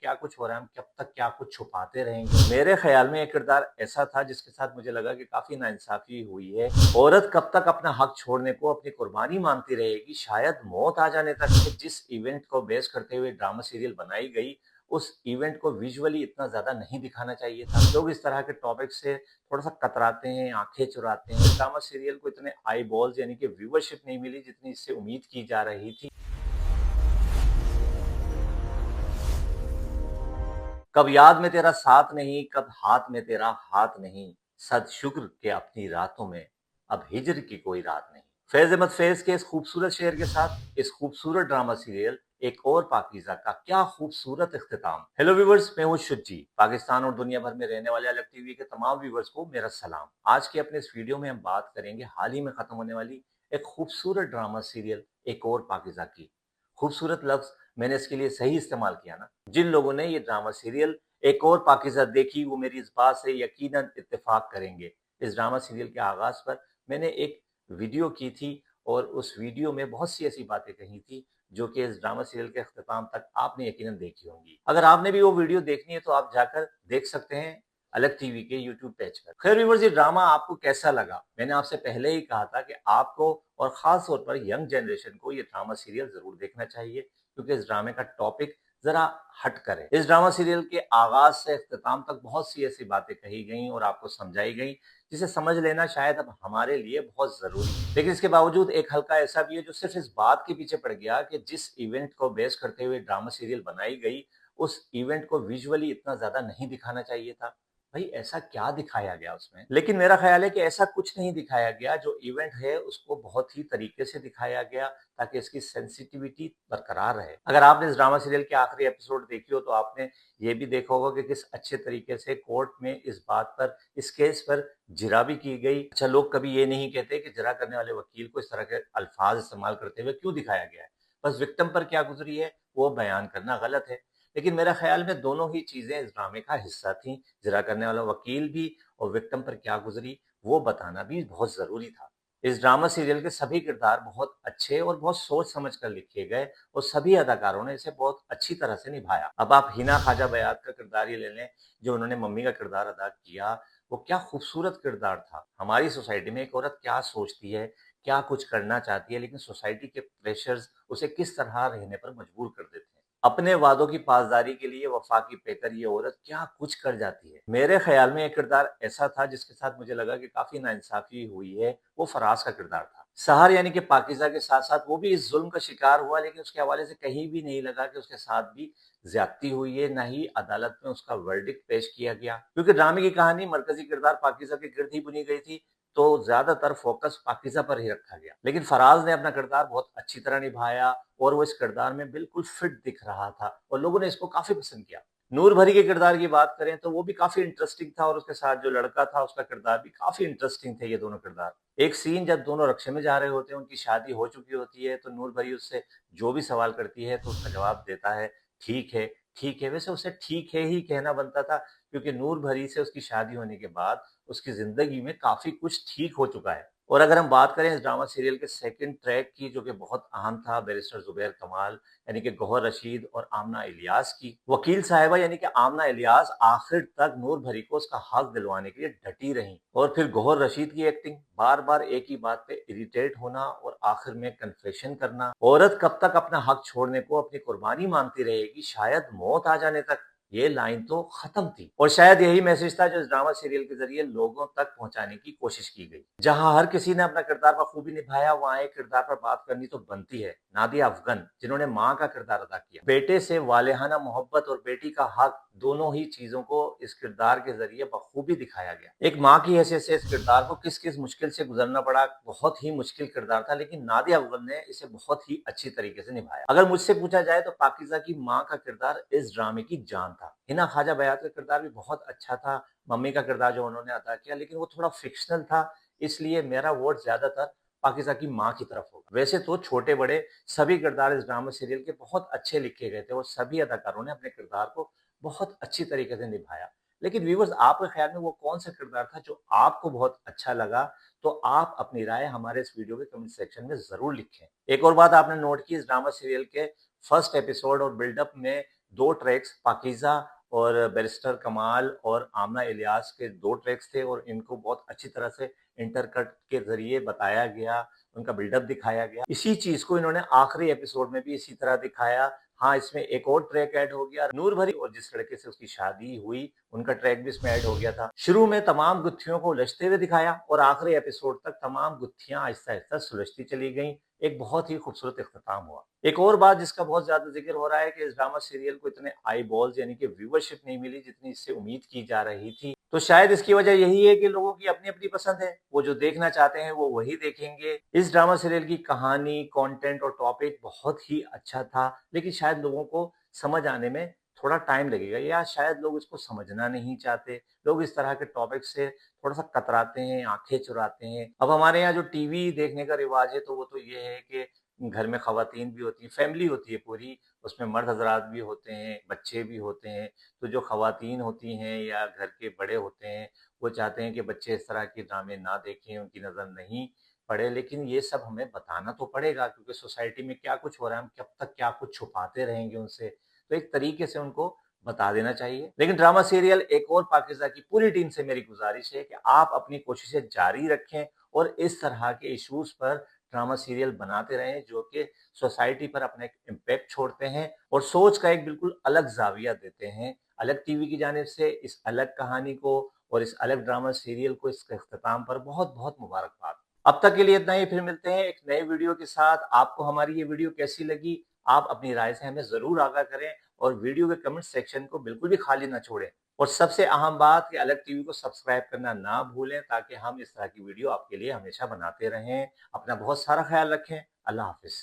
क्या कुछ हो रहा है, हम कब तक क्या कुछ छुपाते रहेंगे। मेरे ख्याल में एक किरदार ऐसा था जिसके साथ मुझे लगा कि काफी नाइंसाफी हुई है। औरत कब तक अपना हक छोड़ने को अपनी कुर्बानी मांगती रहेगी, शायद मौत आ जाने तक। जिस इवेंट को बेस करते हुए ड्रामा सीरियल बनाई गई, उस इवेंट को विजुअली इतना ज्यादा नहीं दिखाना चाहिए था। लोग इस तरह के टॉपिक से थोड़ा सा कतराते हैं, आंखें चुराते हैं। ड्रामा सीरियल को इतने आई बॉल्स यानी कि व्यूवरशिप नहीं मिली जितनी इससे उम्मीद की जा रही थी। कब याद में तेरा साथ नहीं, कब हाथ में तेरा हाथ नहीं, सद शुक्र के अपनी रातों में अब हिजर की कोई रात नहीं। फैज अहमद फैज के इस खूबसूरत शेर के साथ इस खूबसूरत ड्रामा सीरियल एक और पाकीज़ा का क्या खूबसूरत इख्तिताम। हेलो व्यूवर्स, मैं हूं शुद्धि। पाकिस्तान और दुनिया भर में रहने वाले अलग टीवी के तमाम व्यूवर्स को मेरा सलाम। आज के अपने इस वीडियो में हम बात करेंगे हाल ही में खत्म होने वाली एक खूबसूरत ड्रामा सीरियल एक और पाकीज़ा की। खूबसूरत लफ्ज मैंने इसके लिए सही इस्तेमाल किया ना। जिन लोगों ने ये ड्रामा सीरियल एक और पाकीज़ा देखी, वो मेरी इस बात से यकीनन इत्तेफाक करेंगे। इस ड्रामा सीरियल के आगाज़ पर मैंने एक वीडियो की थी और उस वीडियो में बहुत सी ऐसी बातें कही थी जो कि इस ड्रामा सीरियल के अख्ताम तक आपने यकीनन देखी होंगी। अगर आपने भी वो वीडियो देखनी है तो आप जाकर देख सकते हैं अलग टीवी के यूट्यूब पेज पर। खैर व्यूअर्स, ये ड्रामा आपको कैसा लगा? मैंने आपसे पहले ही कहा था कि आपको और खास तौर पर यंग जनरेशन को ये ड्रामा सीरियल जरूर देखना चाहिए, क्योंकि इस ड्रामे का टॉपिक जरा हट कर है। इस ड्रामा सीरियल के आगाज से इख्तिताम तक बहुत सी ऐसी बातें कही गई और आपको समझाई गई जिसे समझ लेना शायद अब हमारे लिए बहुत जरूरी है। लेकिन इसके बावजूद एक हल्का ऐसा भी है जो सिर्फ इस बात के पीछे पड़ गया कि जिस इवेंट को बेस करते हुए ड्रामा सीरियल बनाई गई, उस इवेंट को विजुअली इतना ज्यादा नहीं दिखाना चाहिए था। भाई ऐसा क्या दिखाया गया उसमें? लेकिन मेरा ख्याल है कि ऐसा कुछ नहीं दिखाया गया। जो इवेंट है उसको बहुत ही तरीके से दिखाया गया ताकि इसकी सेंसिटिविटी बरकरार रहे। अगर आपने इस ड्रामा सीरियल के आखिरी एपिसोड देखी हो तो आपने ये भी देखा होगा कि किस अच्छे तरीके से कोर्ट में इस बात पर, इस केस पर जिरा भी की गई। अच्छा, लोग कभी ये नहीं कहते कि जिरा करने वाले वकील को इस तरह के अल्फाज इस्तेमाल करते हुए क्यों दिखाया गया है। बस विक्टिम पर क्या गुजरी है वो बयान करना गलत है। लेकिन मेरा ख्याल में दोनों ही चीजें इस ड्रामे का हिस्सा थी। जिरा करने वाला वकील भी और विक्टिम पर क्या गुजरी वो बताना भी बहुत जरूरी था। इस ड्रामा सीरियल के सभी किरदार बहुत अच्छे और बहुत सोच समझ कर लिखे गए और सभी अदाकारों ने इसे बहुत अच्छी तरह से निभाया। अब आप हिना ख्वाजा बयात का किरदार ही ले लें, जो उन्होंने मम्मी का किरदार अदा किया। वो क्या खूबसूरत किरदार था। हमारी सोसाइटी में एक औरत क्या सोचती है, क्या कुछ करना चाहती है, लेकिन सोसाइटी के प्रेशर्स उसे किस तरह रहने पर मजबूर कर देते हैं। अपने वादों की पासदारी के लिए वफा की पेकर ये औरत क्या कुछ कर जाती है। मेरे ख्याल में एक किरदार ऐसा था जिसके साथ मुझे लगा कि काफी नाइंसाफी हुई है, वो फराज का किरदार था। सहर यानी कि पाकिजा के साथ साथ वो भी इस जुल्म का शिकार हुआ, लेकिन उसके हवाले से कहीं भी नहीं लगा कि उसके साथ भी ज्यादती हुई है, ना ही अदालत में उसका वर्डिक्ट पेश किया गया। क्योंकि ड्रामे की कहानी मरकजी किरदार पाकिजा के गिर्द ही बुनी गई थी, तो ज्यादातर फोकस पाकिजा पर ही रखा गया। लेकिन फराज ने अपना किरदार बहुत अच्छी तरह निभाया और वो इस किरदार में बिल्कुल फिट दिख रहा था और लोगों ने इसको काफी पसंद किया। नूर भरी के किरदार की बात करें तो वो भी काफी इंटरेस्टिंग था और उसके साथ जो लड़का था उसका किरदार भी काफी इंटरेस्टिंग थे। ये दोनों किरदार, एक सीन जब दोनों रक्शे में जा रहे होते हैं, उनकी शादी हो चुकी होती है, तो नूर भरी उससे जो भी सवाल करती है तो उसका जवाब देता है ठीक है, ठीक है। वैसे उसे ठीक है ही कहना बनता था, क्योंकि नूर भरी से उसकी शादी होने के बाद उसकी जिंदगी में काफी कुछ ठीक हो चुका है। और अगर हम बात करें इस ड्रामा सीरियल के सेकंड ट्रैक की, जो कि बहुत अहम था, बैरिस्टर जुबैर कमाल यानी कि गौहर रशीद और आमना इलियास की, वकील साहिबा यानी कि आमना इलियास आखिर तक नूर भरी को उसका हक दिलवाने के लिए डटी रही। और फिर गौहर रशीद की एक्टिंग, बार बार एक ही बात पे इरिटेट होना और आखिर में कन्फेशन करना। औरत कब तक अपना हक छोड़ने को अपनी कुर्बानी मांगती रहेगी, शायद मौत आ जाने तक, ये लाइन तो खत्म थी। और शायद यही मैसेज था जो इस ड्रामा सीरियल के जरिए लोगों तक पहुंचाने की कोशिश की गई। जहां हर किसी ने अपना किरदार बखूबी निभाया, वहां एक किरदार पर बात करनी तो बनती है। नादिया अफगन, जिन्होंने माँ का किरदार अदा किया। बेटे से वालेहाना मोहब्बत और बेटी का हक, दोनों ही चीजों को इस किरदार के जरिए बखूबी दिखाया गया। एक माँ की हैसियत से इस किरदार को किस किस मुश्किल से गुजरना पड़ा, बहुत ही मुश्किल किरदार था, लेकिन नादिया अफगन ने इसे बहुत ही अच्छी तरीके से निभाया। अगर मुझसे पूछा जाए तो पाकिजा की माँ का किरदार इस ड्रामे की जान था। हिना ख्वाजा बयात का किरदार भी बहुत अच्छा था, मम्मी का किरदार जो उन्होंने अदा किया, लेकिन वो थोड़ा फिक्शनल था, इसलिए मेरा वोट ज्यादातर पाकिजा की माँ की तरफ होगा। वैसे तो छोटे बड़े सभी किरदार इस ड्रामा सीरियल के बहुत अच्छे लिखे गए थे और सभी अदाकारों ने अपने किरदार को बहुत अच्छी तरीके से निभाया। लेकिन व्यूवर्स, आपके ख्याल में वो कौन सा किरदार था जो आपको बहुत अच्छा लगा? तो आप अपनी राय हमारे इस वीडियो के कमेंट सेक्शन में जरूर लिखें। एक और बात आपने नोट की, इस ड्रामा सीरियल के फर्स्ट एपिसोड और बिल्डअप में दो ट्रैक्स पाकीज़ा और बैरिस्टर कमाल और आमना इलियास के दो ट्रैक्स थे और इनको बहुत अच्छी तरह से इंटरकट के जरिए बताया गया, उनका बिल्डअप दिखाया गया। इसी चीज को इन्होंने आखिरी एपिसोड में भी इसी तरह दिखाया। हाँ, इसमें एक और ट्रैक ऐड हो गया, नूर भरी और जिस लड़के से उसकी शादी हुई उनका ट्रैक भी इसमें ऐड हो गया था। शुरू में तमाम गुत्थियों को उलझते हुए दिखाया और आखिरी एपिसोड तक तमाम गुत्थियां आहिस्ता आहिस्ता सुलझती चली गईं। एक बहुत ही खूबसूरत इख्तिताम हुआ। एक और बात जिसका बहुत ज्यादा जिक्र हो रहा है कि इस ड्रामा सीरियल को इतने आई बॉल्स यानी कि व्यूवरशिप नहीं मिली जितनी इससे उम्मीद की जा रही थी। तो शायद इसकी वजह यही है कि लोगों की अपनी अपनी पसंद है, वो जो देखना चाहते हैं वो वही देखेंगे। इस ड्रामा सीरियल की कहानी, कंटेंट और टॉपिक बहुत ही अच्छा था, लेकिन शायद लोगों को समझ आने में थोड़ा टाइम लगेगा या शायद लोग इसको समझना नहीं चाहते। लोग इस तरह के टॉपिक से थोड़ा सा कतराते हैं, आंखें चुराते हैं। अब हमारे यहाँ जो टीवी देखने का रिवाज है तो वो तो ये है कि घर में खवातीन भी होती हैं, फैमिली होती है पूरी, उसमें मर्द हजरात भी होते हैं, बच्चे भी होते हैं। तो जो खवातीन होती हैं या घर के बड़े होते हैं वो चाहते हैं कि बच्चे इस तरह के ड्रामे ना देखें, उनकी नज़र नहीं पड़े। लेकिन ये सब हमें बताना तो पड़ेगा क्योंकि सोसाइटी में क्या कुछ हो रहा है, हम कब तक क्या कुछ छुपाते रहेंगे उनसे। तो एक तरीके से उनको बता देना चाहिए। लेकिन ड्रामा सीरियल एक और पाकिज़ा की पूरी टीम से मेरी गुजारिश है कि आप अपनी कोशिशें जारी रखें और इस तरह के इश्यूज पर ड्रामा सीरियल बनाते रहें जो कि सोसाइटी पर अपना एक इम्पैक्ट छोड़ते हैं और सोच का एक बिल्कुल अलग जाविया देते हैं। अलग टीवी की जानिब से इस अलग कहानी को और इस अलग ड्रामा सीरियल को इसके इख्तिताम पर बहुत बहुत मुबारकबाद। अब तक के लिए इतना ही, फिर मिलते हैं एक नए वीडियो के साथ। आपको हमारी ये वीडियो कैसी लगी आप अपनी राय से हमें जरूर आगाह करें और वीडियो के कमेंट सेक्शन को बिल्कुल भी खाली ना छोड़ें। और सबसे अहम बात कि अलग टीवी को सब्सक्राइब करना ना भूलें ताकि हम इस तरह की वीडियो आपके लिए हमेशा बनाते रहें। अपना बहुत सारा ख्याल रखें। अल्लाह हाफिज।